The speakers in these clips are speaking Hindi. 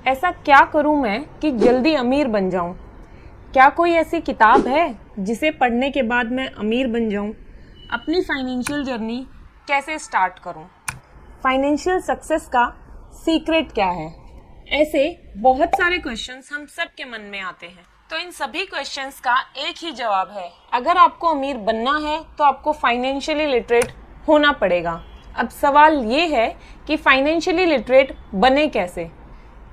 ऐसा क्या करूं मैं कि जल्दी अमीर बन जाऊं? क्या कोई ऐसी किताब है जिसे पढ़ने के बाद मैं अमीर बन जाऊं? अपनी फाइनेंशियल जर्नी कैसे स्टार्ट करूं? फाइनेंशियल सक्सेस का सीक्रेट क्या है? ऐसे बहुत सारे क्वेश्चंस हम सब के मन में आते हैं। तो इन सभी क्वेश्चंस का एक ही जवाब है, अगर आपको अमीर बनना है तो आपको फाइनेंशियली लिटरेट होना पड़ेगा। अब सवाल ये है कि फाइनेंशियली लिटरेट बने कैसे?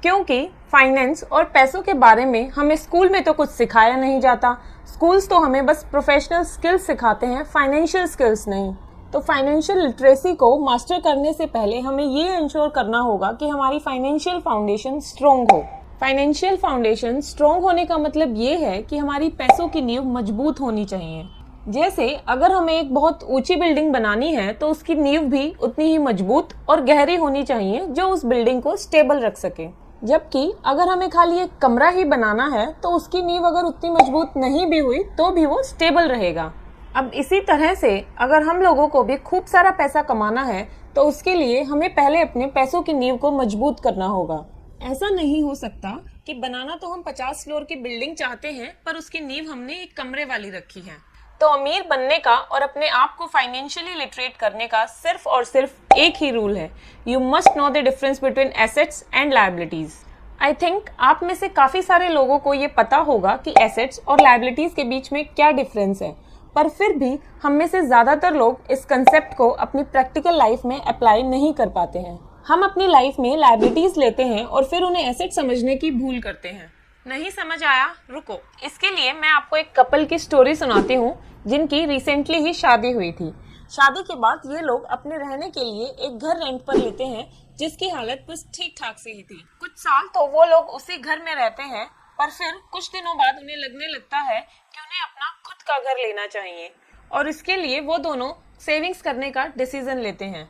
क्योंकि फाइनेंस और पैसों के बारे में हमें स्कूल में तो कुछ सिखाया नहीं जाता। स्कूल्स तो हमें बस प्रोफेशनल स्किल्स सिखाते हैं, फाइनेंशियल स्किल्स नहीं। तो फाइनेंशियल लिटरेसी को मास्टर करने से पहले हमें ये इंश्योर करना होगा कि हमारी फाइनेंशियल फाउंडेशन स्ट्रॉन्ग हो। फाइनेंशियल फाउंडेशन स्ट्रॉन्ग होने का मतलब ये है कि हमारी पैसों की नींव मजबूत होनी चाहिए। जैसे अगर हमें एक बहुत ऊंची बिल्डिंग बनानी है तो उसकी नींव भी उतनी ही मजबूत और गहरी होनी चाहिए जो उस बिल्डिंग को स्टेबल रख सके। जबकि अगर हमें खाली एक कमरा ही बनाना है तो उसकी नींव अगर उतनी मजबूत नहीं भी हुई तो भी वो स्टेबल रहेगा। अब इसी तरह से अगर हम लोगों को भी खूब सारा पैसा कमाना है तो उसके लिए हमें पहले अपने पैसों की नींव को मजबूत करना होगा। ऐसा नहीं हो सकता कि बनाना तो हम 50 फ्लोर की बिल्डिंग चाहते हैं पर उसकी नींव हमने एक कमरे वाली रखी है। तो अमीर बनने का और अपने आप को फाइनेंशियली लिटरेट करने का सिर्फ और सिर्फ एक ही रूल है, you must know the difference between assets and liabilities. I think आप में से काफी सारे लोगों को ये पता होगा कि एसेट्स और लायबिलिटीज के बीच में क्या डिफरेंस है, पर फिर भी हम में से ज्यादातर लोग इस कंसेप्ट को अपनी प्रैक्टिकल लाइफ में अप्लाई नहीं कर पाते हैं। हम अपनी लाइफ में लायबिलिटीज लेते हैं और फिर उन्हें एसेट समझने की भूल करते हैं। नहीं समझ आया? रुको, इसके लिए मैं आपको एक कपल की स्टोरी सुनाती हूँ जिनकी रिसेंटली ही शादी हुई थी। शादी के बाद ये लोग अपने रहने के लिए एक घर रेंट पर लेते हैं जिसकी हालत बस ठीक ठाक से ही थी। कुछ साल तो वो लोग उसी घर में रहते हैं, पर फिर कुछ दिनों बाद उन्हें लगने लगता है कि उन्हें अपना खुद का घर लेना चाहिए और इसके लिए वो दोनों सेविंग्स करने का डिसीजन लेते हैं।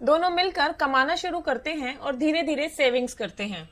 दोनों मिलकर कमाना शुरू करते हैं और धीरे धीरे सेविंग्स करते हैं।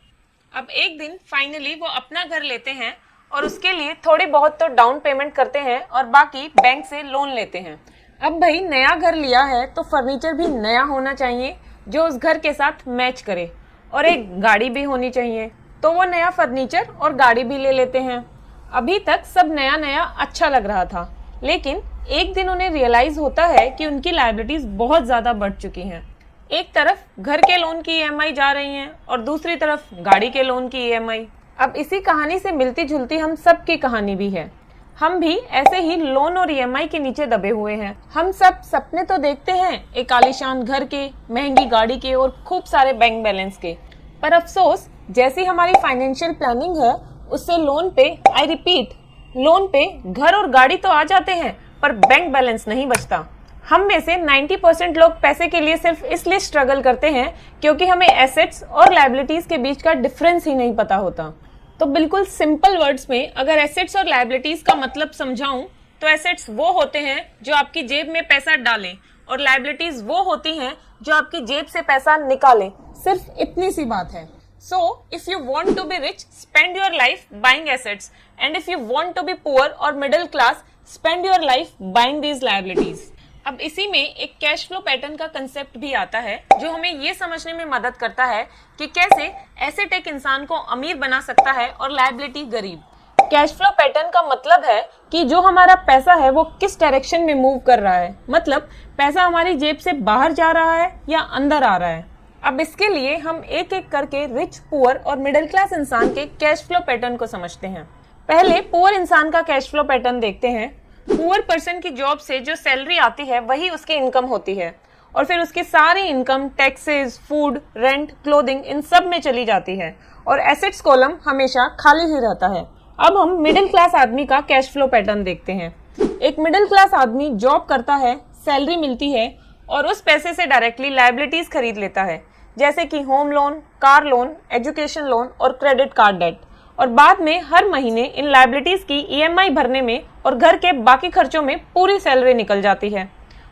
अब एक दिन फाइनली वो अपना घर लेते हैं और उसके लिए थोड़ी बहुत तो डाउन पेमेंट करते हैं और बाकी बैंक से लोन लेते हैं। अब भाई नया घर लिया है तो फर्नीचर भी नया होना चाहिए जो उस घर के साथ मैच करे, और एक गाड़ी भी होनी चाहिए, तो वो नया फर्नीचर और गाड़ी भी ले लेते हैं। अभी तक सब नया नया अच्छा लग रहा था, लेकिन एक दिन उन्हें रियलाइज होता है कि उनकी लायबिलिटीज बहुत ज्यादा बढ़ चुकी हैं। एक तरफ घर के लोन की ईएमआई जा रही है और दूसरी तरफ गाड़ी के लोन की ईएमआई। अब इसी कहानी से मिलती जुलती हम सब की कहानी भी है। हम भी ऐसे ही लोन और ईएमआई के नीचे दबे हुए हैं। हम सब सपने तो देखते हैं एक आलीशान घर के, महंगी गाड़ी के और खूब सारे बैंक बैलेंस के, पर अफसोस जैसी हमारी फाइनेंशियल प्लानिंग है उससे लोन पे, आई रिपीट, लोन पे घर और गाड़ी तो आ जाते हैं पर बैंक बैलेंस नहीं बचता। हम में से 90% लोग पैसे के लिए सिर्फ इसलिए स्ट्रगल करते हैं क्योंकि हमें एसेट्स और लायबिलिटीज के बीच का डिफरेंस ही नहीं पता होता। तो बिल्कुल सिंपल वर्ड्स में अगर एसेट्स और लायबिलिटीज का मतलब समझाऊं तो एसेट्स वो होते हैं जो आपकी जेब में पैसा डालें और लायबिलिटीज वो होती हैं जो आपकी जेब से पैसा निकालें। सिर्फ इतनी सी बात है। So, if you want to be rich, spend your life buying assets, and if you want to be poor or middle class, spend your life buying these liabilities. अब इसी में एक कैश फ्लो पैटर्न का कंसेप्ट भी आता है जो हमें ये समझने में मदद करता है कि कैसे एसेट एक इंसान को अमीर बना सकता है और लायबिलिटी गरीब। कैश फ्लो पैटर्न का मतलब है कि जो हमारा पैसा है वो किस डायरेक्शन में मूव कर रहा है, मतलब पैसा हमारी जेब से बाहर जा रहा है या अंदर आ रहा है। अब इसके लिए हम एक एक करके रिच, पुअर और मिडिल क्लास इंसान के कैश फ्लो पैटर्न को समझते हैं। पहले पुअर इंसान का कैश फ्लो पैटर्न देखते हैं। पुअर पर्सन की जॉब से जो सैलरी आती है वही उसकी इनकम होती है और फिर उसकी सारी income taxes, food, rent, clothing इन सब में चली जाती है और एसेट्स कॉलम हमेशा खाली ही रहता है। अब हम मिडिल क्लास आदमी का कैश फ्लो पैटर्न देखते हैं। एक मिडिल क्लास आदमी जॉब करता है, सैलरी मिलती है और उस पैसे से डायरेक्टली लायबिलिटीज खरीद लेता है, जैसे कि home loan, car loan, education loan और क्रेडिट कार्ड डेट, और बाद में हर महीने इन लायबिलिटीज की ईएमआई भरने में और घर के बाकी खर्चों में पूरी सैलरी निकल जाती है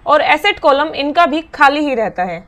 और एसेट कॉलम इनका भी खाली ही रहता है।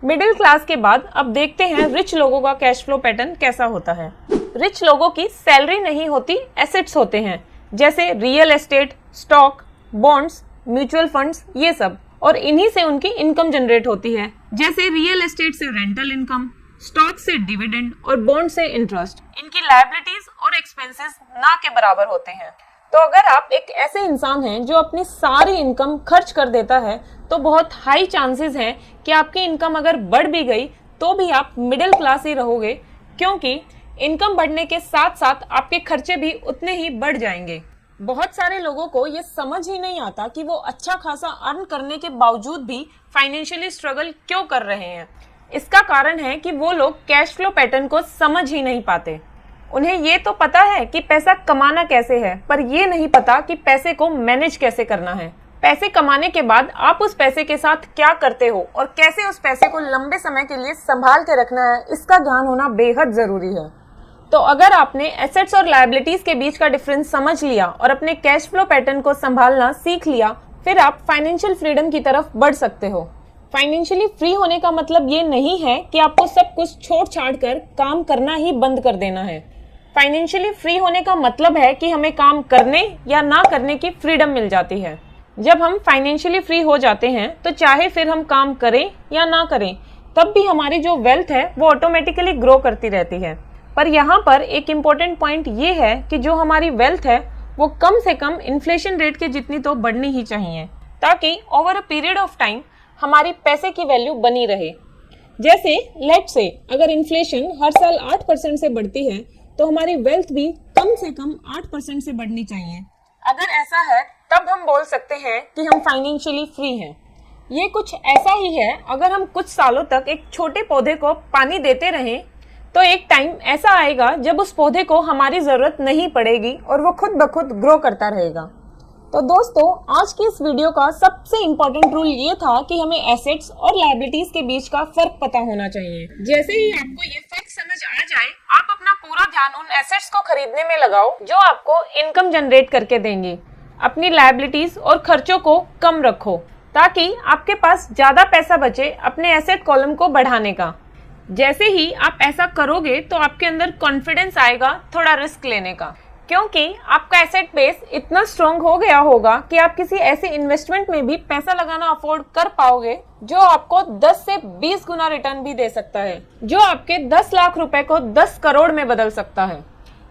मिडिल क्लास के बाद अब देखते हैं रिच लोगों का कैश फ्लो पैटर्न कैसा होता है। रिच लोगों की सैलरी नहीं होती, एसेट्स होते हैं, जैसे real estate, stock, bonds, mutual funds, ये सब, और इन्हीं से उनकी इनकम जनरेट होती है। जैसे रियल एस्टेट से रेंटल इनकम, स्टॉक से डिविडेंड और बॉन्ड से इंटरेस्ट, इनकी लायबिलिटीज और एक्सपेंसेस ना के बराबर होते हैं। तो अगर आप एक ऐसे इंसान हैं जो अपनी सारी इनकम खर्च कर देता है, तो बहुत हाई चांसेस हैं कि आपकी इनकम अगर बढ़ भी गई तो भी आप मिडिल क्लास ही रहोगे, क्योंकि इनकम बढ़ने के साथ साथ आपके खर्चे भी उतने ही बढ़ जाएंगे। बहुत सारे लोगों को ये समझ ही नहीं आता कि वो अच्छा खासा अर्न करने के बावजूद भी फाइनेंशियली स्ट्रगल क्यों कर रहे हैं। इसका कारण है कि वो लोग कैश फ्लो पैटर्न को समझ ही नहीं पाते। उन्हें ये तो पता है कि पैसा कमाना कैसे है, पर ये नहीं पता कि पैसे को मैनेज कैसे करना है। पैसे कमाने के बाद आप उस पैसे के साथ क्या करते हो और कैसे उस पैसे को लंबे समय के लिए संभाल के रखना है, इसका ज्ञान होना बेहद जरूरी है। तो अगर आपने एसेट्स और लायबिलिटीज के बीच का डिफरेंस समझ लिया और अपने कैश फ्लो पैटर्न को संभालना सीख लिया, फिर आप फाइनेंशियल फ्रीडम की तरफ बढ़ सकते हो। फाइनेंशियली फ्री होने का मतलब ये नहीं है कि आपको सब कुछ छोड़ छाड़ कर काम करना ही बंद कर देना है। फाइनेंशियली फ्री होने का मतलब है कि हमें काम करने या ना करने की फ्रीडम मिल जाती है। जब हम फाइनेंशियली फ्री हो जाते हैं तो चाहे फिर हम काम करें या ना करें, तब भी हमारी जो वेल्थ है वो ऑटोमेटिकली ग्रो करती रहती है। पर यहाँ पर एक इम्पोर्टेंट पॉइंट ये है कि जो हमारी वेल्थ है वो कम से कम इन्फ्लेशन रेट के जितनी तो बढ़नी ही चाहिए, ताकि over a period of time हमारी पैसे की वैल्यू बनी रहे। जैसे लेट्स से अगर इन्फ्लेशन हर साल 8% से बढ़ती है, तो हमारी वेल्थ भी कम से कम 8% से बढ़नी चाहिए। अगर ऐसा है तब हम बोल सकते हैं कि हम फाइनेंशियली फ्री हैं। ये कुछ ऐसा ही है, अगर हम कुछ सालों तक एक छोटे पौधे को पानी देते रहें, तो एक टाइम ऐसा आएगा जब उस पौधे को हमारी जरूरत नहीं पड़ेगी और वो खुद ब खुद ग्रो करता रहेगा। तो दोस्तों, आज की इस वीडियो का सबसे इम्पोर्टेंट रूल ये था कि हमें एसेट्स और लायबिलिटीज के बीच का फर्क पता होना चाहिए। जैसे ही आपको ये फर्क समझ आ जाए, आप अपना पूरा ध्यान उन एसेट्स को खरीदने में लगाओ जो आपको इनकम जनरेट करके देंगे। अपनी लायबिलिटीज और खर्चों को कम रखो, ताकि आपके पास ज्यादा पैसा बचे अपने एसेट कॉलम को बढ़ाने का। जैसे ही आप ऐसा करोगे तो आपके अंदर कॉन्फिडेंस आएगा थोड़ा रिस्क लेने का, क्योंकि आपका एसेट बेस इतना स्ट्रॉन्ग हो गया होगा कि आप किसी ऐसे इन्वेस्टमेंट में भी पैसा लगाना अफोर्ड कर पाओगे जो आपको 10 से 20 गुना रिटर्न भी दे सकता है, जो आपके 10 लाख रुपए को 10 करोड़ में बदल सकता है।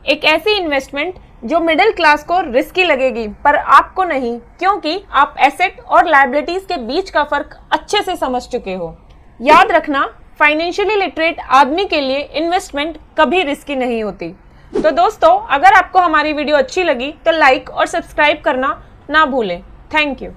एक ऐसी इन्वेस्टमेंट जो मिडिल क्लास को रिस्की लगेगी पर आपको नहीं, क्योंकि आप एसेट और लायबिलिटीज के बीच का फर्क अच्छे से समझ चुके हो। याद रखना, फाइनेंशियली लिटरेट आदमी के लिए इन्वेस्टमेंट कभी रिस्की नहीं होती। तो दोस्तों, अगर आपको हमारी वीडियो अच्छी लगी तो लाइक और सब्सक्राइब करना ना भूलें। Thank you.